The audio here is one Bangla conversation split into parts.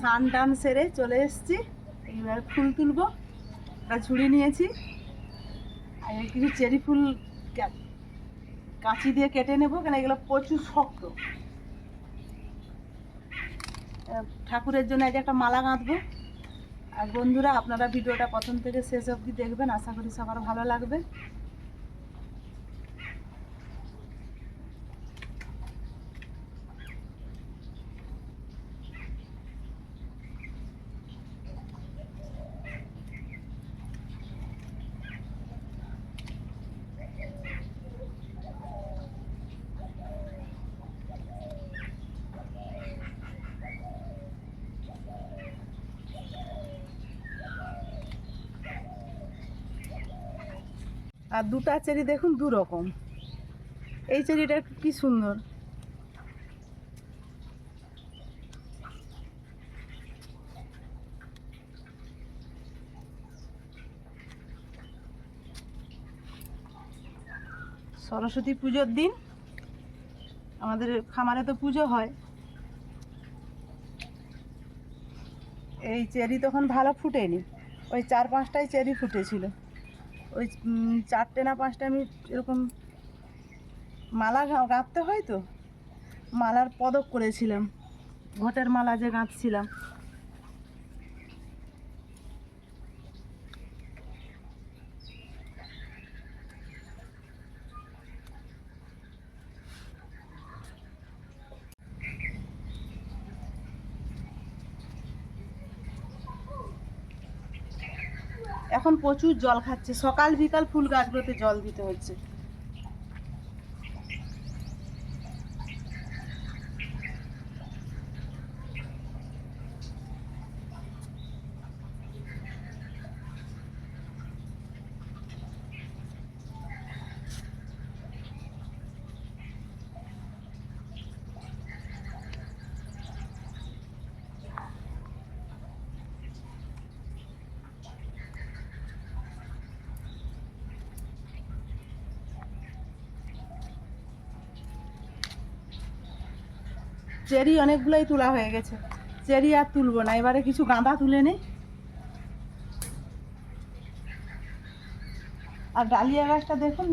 স্নান টান সেরে চলে এসেছি। এইবার ফুল তুলবো। একটা ঝুড়ি নিয়েছি, আর কিছু চেরি ফুল কাঁচি দিয়ে কেটে নেবো, কেন এগুলো প্রচুর শক্ত। ঠাকুরের জন্য আজ একটা মালা গাঁথবো। আর বন্ধুরা, আপনারা ভিডিওটা প্রথম থেকে শেষ অবধি দেখবেন, আশা করি সবার ভালো লাগবে। আর দুটা চেরি দেখুন, দু রকম। এই চেরিটা কি সুন্দর। সরস্বতী পুজোর দিন আমাদের খামারে তো পুজো হয়। এই চেরি তখন ভালো ফুটেনি, ওই 4-5টাই চেরি ফুটেছিল। ওই 4টে না 5টে আমি এরকম মালা গাঁথতে হয় তো, মালার পদক করেছিলাম, ঘটের মালা যে গাঁথছিলাম। এখন প্রচুর জল খাচ্ছে, সকাল বিকাল ফুল গাছগুলোতে জল দিতে হচ্ছে। চেরি অনেকগুলোই তোলা হয়ে গেছে, চেরি আর তুলবো না, এবারে কিছু গাঁদা তুলে নেই। আর ডালিয়া গাছটা দেখুন,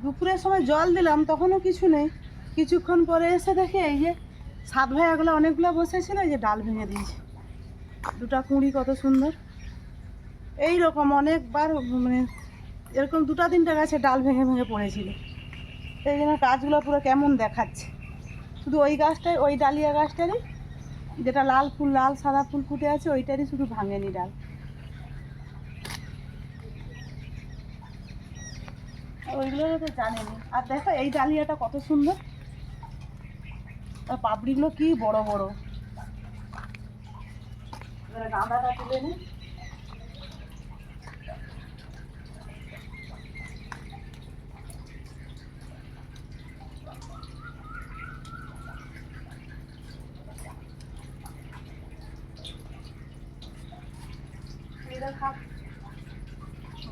দুপুরের সময় জল দিলাম তখনও কিছু নেই, কিছুক্ষণ পরে এসে দেখি এই যে সাত ভাইয়াগুলো অনেকগুলো বসেছিল, এই যে ডাল ভেঙে দিয়েছে। দুটা কুঁড়ি কত সুন্দর। এই রকম অনেকবার মানে এরকম 2-3টে গাছে ডাল ভেঙে ভেঙে পড়েছিল। এই জন্য গাছগুলো পুরো কেমন দেখাচ্ছে। শুধু ওই গাছটাই, ওই ডালিয়া গাছটারই যেটা লাল ফুল, লাল সাদা ফুল ফুটে আছে, ওইটারই শুধু ভাঙেনি ডাল। ওইগুলো তো জানেনি। আর দেখো এই ডালিয়াটা কত সুন্দর, আর পাপড়িগুলো কি বড় বড়। এবারে গাঁদাটা তুলে নিই।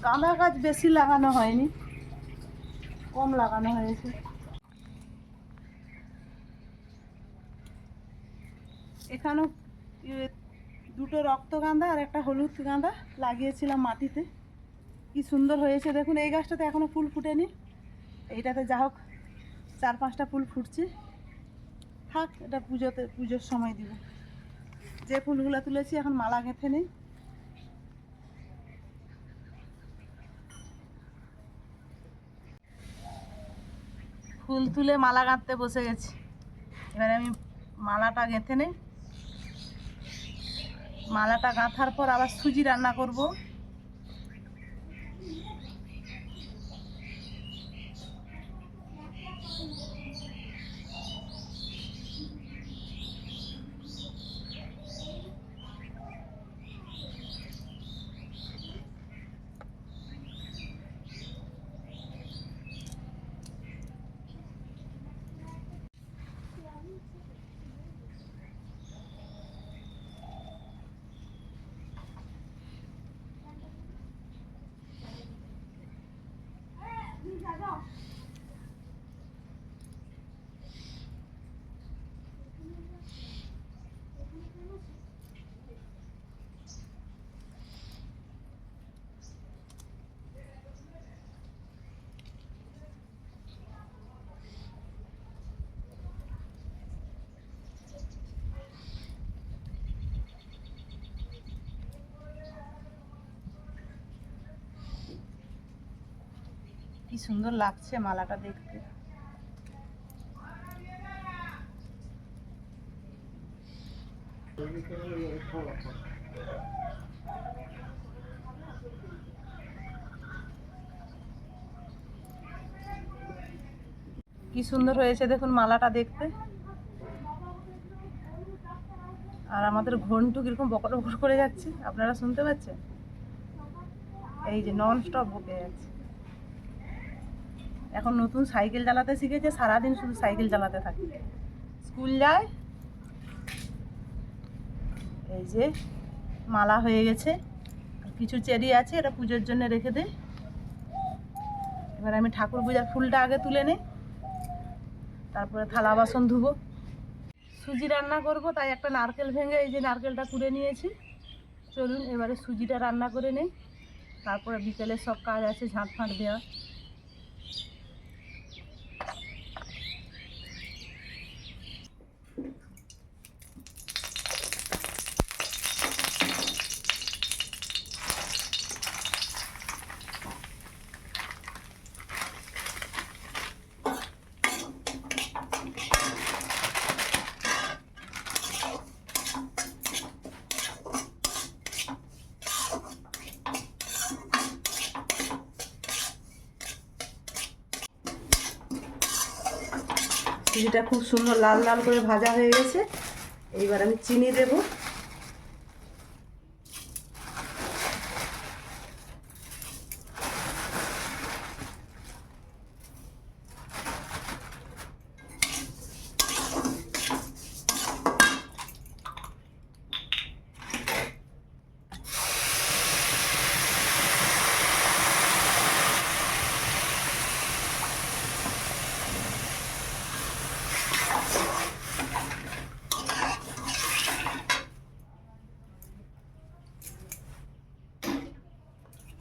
গাঁদা গাছ বেশি লাগানো হয়নি, কম লাগানো হয়েছে। এখানেও দুটো রক্তগাঁদা আর একটা হলুদ গাঁদা লাগিয়েছিলাম মাটিতে, কি সুন্দর হয়েছে দেখুন। এই গাছটাতে এখনো ফুল ফুটেনি, এইটাতে যা হোক 4-5টা ফুল ফুটছে। থাক, এটা পুজোর সময় দিব। যে ফুলগুলো তুলেছি এখন মালা গেঁথে নেই। ফুল তুলে মালা গাঁথতে বসে গেছি। এবারে আমি মালাটা গেঁথে নেই। মালাটা গাঁথার পর আবার সুজি রান্না করব। সুন্দর লাগছে মালাটা দেখতে। কি সুন্দর হয়েছে দেখুন মালাটা দেখতে। আর আমাদের ঘন্টু কিরকম বকর বকর করে যাচ্ছে, আপনারা শুনতে পাচ্ছেন? এই যে নন স্টপ বকে যাচ্ছে। এখন নতুন সাইকেল চালাতে শিখেছে, সারাদিন শুধু সাইকেল চালাতে থাকে, স্কুল যায়। এই যে মালা হয়ে গেছে, কিছু চেরি আছে, এটা পুজোর জন্য রেখে দে। এবার আমি ঠাকুর পূজার ফুলটা আগে তুলে নিই, তারপরে থালা বাসন ধুবো। সুজি রান্না করব, তাই একটা নারকেল ভেঙে এই যে নারকেলটা কুড়ে নিয়েছি। চলুন এবারে সুজিটা রান্না করে নেই, তারপরে বিকেলে সব কাজ আছে, ঝাঁট ফাঁট দেওয়া। সুজিটা খুব সুন্দর লাল লাল করে ভাজা হয়ে গেছে। এইবার আমি চিনি দেব।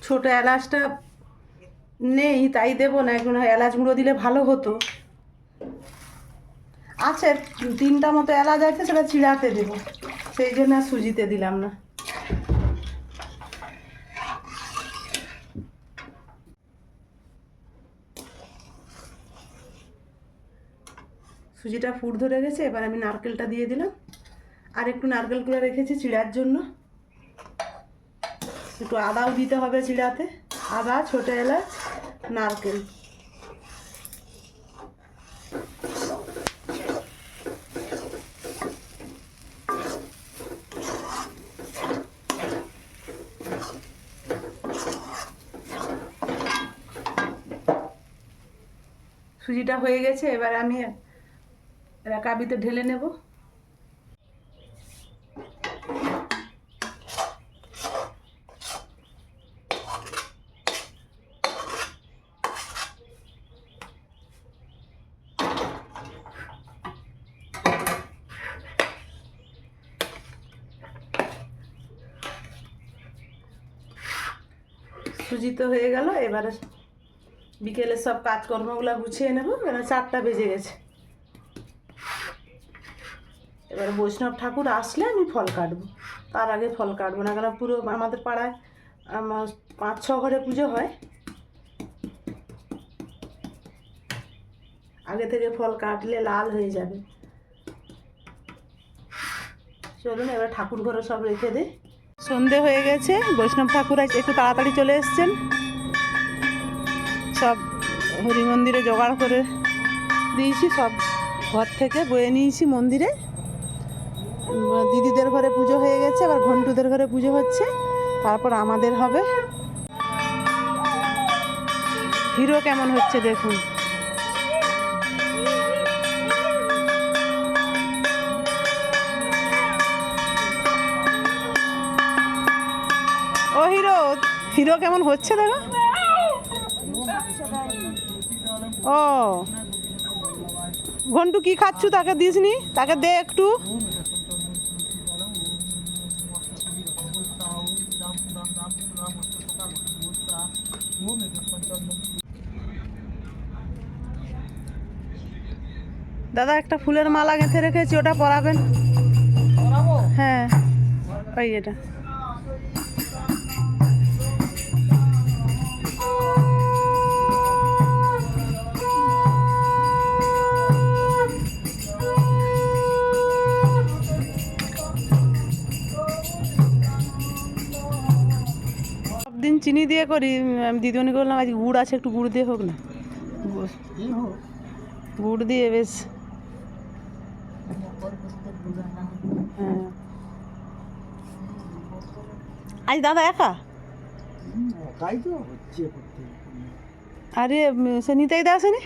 ছোট এলাচটা নেই তাই দেবো না, এখন এলাচ গুঁড়ো দিলে ভালো হতো। আছে 3টা মতো এলাচ আছে, সেটা চিড়াতে দেবো, সেই জন্য আর সুজিতে দিলাম না। সুজিটা ফুট ধরে গেছে, এবার আমি নারকেলটা দিয়ে দিলাম। আর একটু নারকেলগুলো রেখেছি চিড়ার জন্য। একটু আদাও দিতে হবে চিড়াতে, আদা, ছোট এলাচ, নারকেল। সুজিটা হয়ে গেছে, এবার আমি কাবিতে ঢেলে নেব। সুজি তো হয়ে গেল, এবারে বিকেলে সব কাজকর্মগুলো গুছিয়ে নেব। এবার 4টা বেজে গেছে। এবার বৈষ্ণব ঠাকুর আসলে আমি ফল কাটবো, তার আগে ফল কাটবো না, কারণ পুরো আমাদের পাড়ায় 5-6 ঘরে পুজো হয়। আগে থেকে ফল কাটলে লাল হয়ে যাবে। চলুন এবার ঠাকুর ঘরে সব রেখে দিই। সন্ধে হয়ে গেছে, বৈষ্ণব ঠাকুর আজ একটু তাড়াতাড়ি চলে এসছেন। সব হরি মন্দিরে জোগাড় করে দিয়েছি, সব ঘর থেকে বয়ে নিয়েছি মন্দিরে। দিদিদের ঘরে পুজো হয়ে গেছে, আবার ঘন্টুদের ঘরে পুজো হচ্ছে, তারপর আমাদের হবে। হিরো কেমন হচ্ছে দেখুন। ও হিরো, হিরো কেমন হচ্ছে দেখো। ও ঘন্টু কি খাচ্ছু, তাকে দিসনি, তাকে দে একটু। দাদা একটা ফুলের মালা গেঁথে রেখেছি, ওটা পরাবেন। হ্যাঁ ওই এটা। চিনি দিয়ে করি, আমি দিদিমণিকে বললাম আজ গুড় আছে একটু গুড় দিয়ে হোক না, গুড় দিয়ে বেশ। হ্যাঁ আজ দাদা একা? আরে সে নিতাই দা আসেনি?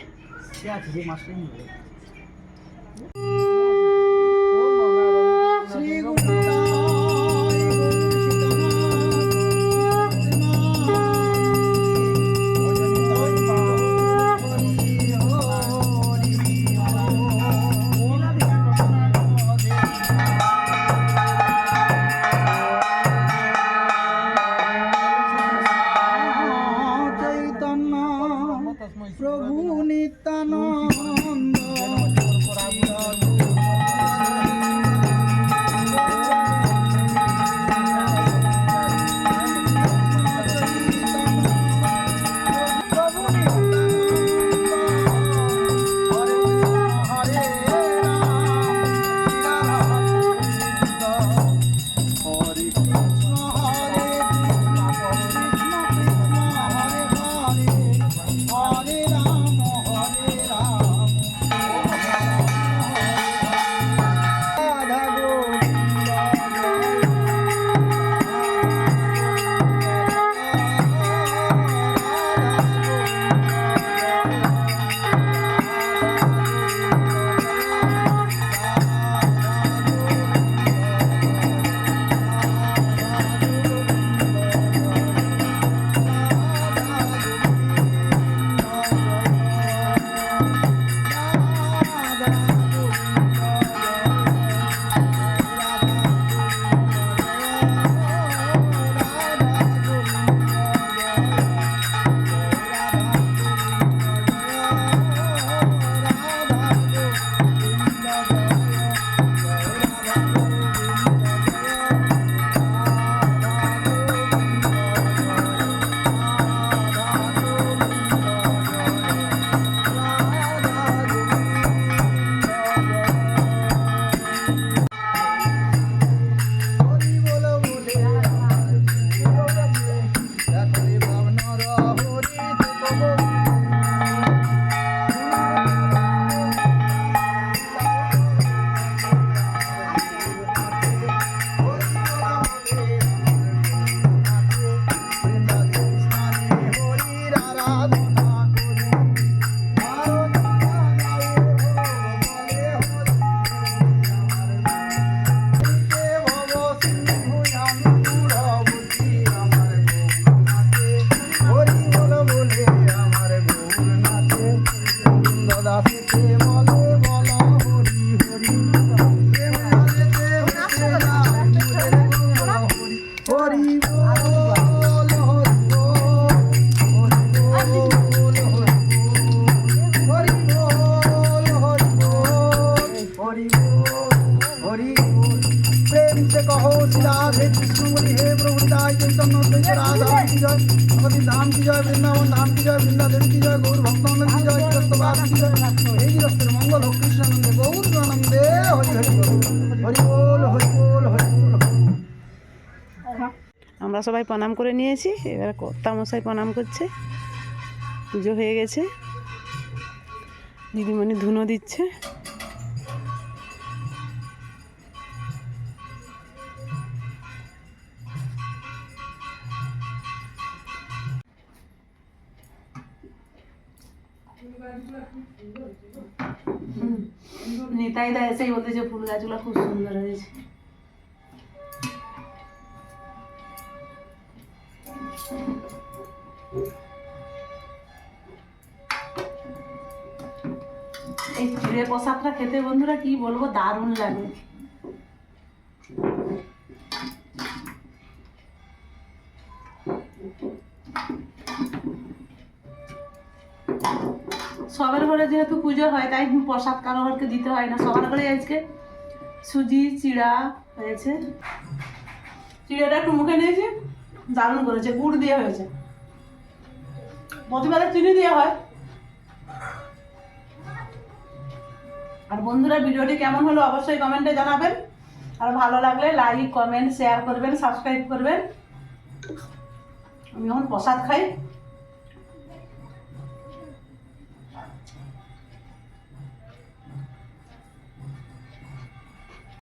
প্রভু নিত্যানন্দ धाम की जय, वृंदावन धाम की जय, वृंदा देवी की जय, गौर भक्तों की जय, कृष्णवास की जय, हे गिरस्तर मंगल हो कृष्ण नंदे गौर नंदे हरि हरि बोल हरि बोल हरि बोल। আমরা সবাই প্রণাম করে নিয়েছি, এবারে কর্তা মশাই প্রণাম করছে, পুজো হয়ে গেছে, দিদিমণি ধুনো দিচ্ছে। নিতাইদা এসেই বলতেছে ফুল গাছগুলো খুব সুন্দর হয়েছে। এই চিড়ে প্রসাদটা খেতে বন্ধুরা কি বলবো, দারুণ লাগে। সবার ঘরে যেহেতু পুজো হয় তাই প্রসাদ কারো ঘরকে দিতে হয় না, সবার ঘরে আজকে সুজি চিড়া হয়েছে। চিড়াটা একটু মুখে নিয়েছি, দারুণ করেছে, গুড় দিয়ে হয়েছে, প্রতিবারে চিনি দেওয়া হয়। আর বন্ধুরা ভিডিওটি কেমন হলো অবশ্যই কমেন্টে জানাবেন, আর ভালো লাগলে লাইক কমেন্ট শেয়ার করবেন, সাবস্ক্রাইব করবেন। আমি এখন প্রসাদ খাই।